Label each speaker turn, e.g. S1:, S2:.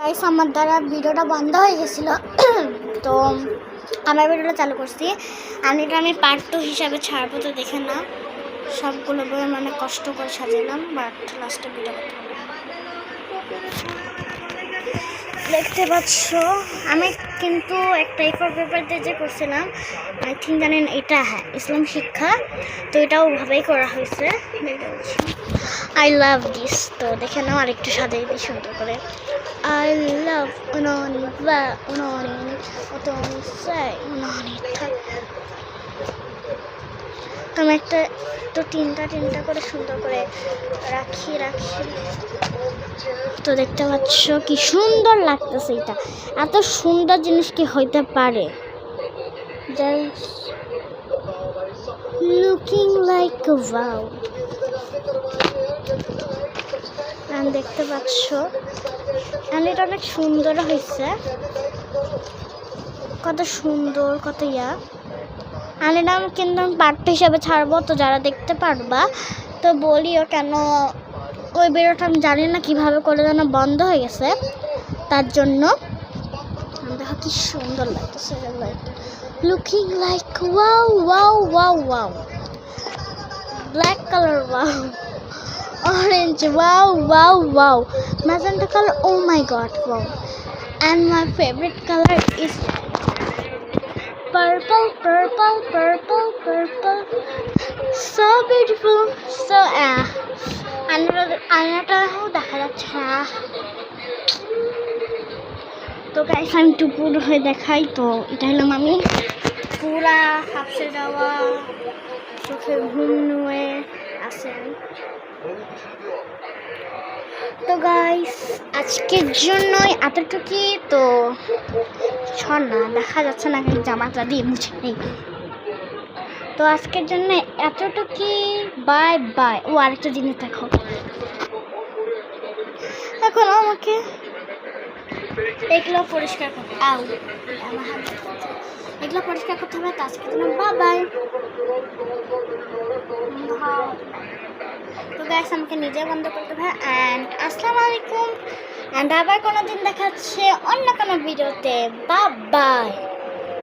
S1: Guys আমার দ্বারা ভিডিওটা বন্ধ হয়ে গেছিলো তো আমার ভিডিওটা চালু করছি আর এটা আমি পার্ট 2 হিসাবে ছাড়বো। তো দেখে না সবগুলো বই মানে কষ্ট করে সাজালাম বাট লাস্টে ভিডিও দেখতে পাচ্ছ। আমি কিন্তু একটা A4 পেপার দিয়ে যে করছিলাম আই থিঙ্ক জানেন এটা হ্যাঁ ইসলাম শিক্ষা, তো এটাও ওভাবেই করা হয়েছে। দেখতে পাচ্ছ আই লাভ দিস। তো দেখে নাও আরেকটু সাজিয়ে দিই সুন্দর করে। আই লাভ উননি বা উননি অতনি সাই উননি থাক। তো আমি একটা তো তিনটা করে সুন্দর করে রাখি। তো দেখতে পাচ্ছ কি সুন্দর লাগতেছে। এটা এত সুন্দর জিনিস কি হইতে পারে, জাস্ট লুকিং লাইক ওয়াও। দেখতে পাচ্ছ এটা অনেক সুন্দর হয়েছে, কত সুন্দর কত ইয়া। এটা আমি কিন্তু পার্ট হিসাবে ছাড়বো, তো যারা দেখতে পারবা তো বলিও কেন ওই ভিডিওটা আমি জানি না কিভাবে করে যেন বন্ধ হয়ে গেছে, তার জন্য দেখো কি সুন্দর লাগতেছে। Looking like wow wow wow wow, black colour wow, orange wow wow wow, magenta color oh my god wow, and my favorite color is purple purple purple purple, so beautiful. So আয়নাটাও দেখা যাচ্ছে না, তো guys আমি টুকুর হয়ে দেখাই। তো এটা হলাম আমি পুরা হাফসে যাওয়া, চোখে ঘুম নুয়ে আসেন। তো গাইস আজকের জন্যই এতটুকুই। তো না দেখা যাচ্ছে না জামাটা দিয়ে মুছে নেই। তো আজকের জন্য এতটুকুই, বাই বাই। ও আরেকটা জিনিস দেখো, এখন আমাকে এগুলো পরিষ্কার করতে এগুলো পরিষ্কার করতে হবে। তো আজকের জন্য বাই বাই। তো গাইস আমাকে নিজে বন্ধ করতে হবে। অ্যান্ড আসসালামু আলাইকুম। অ্যান্ড আবার কোনো দিন দেখাচ্ছে অন্য কোনো ভিডিওতে। Bye bye.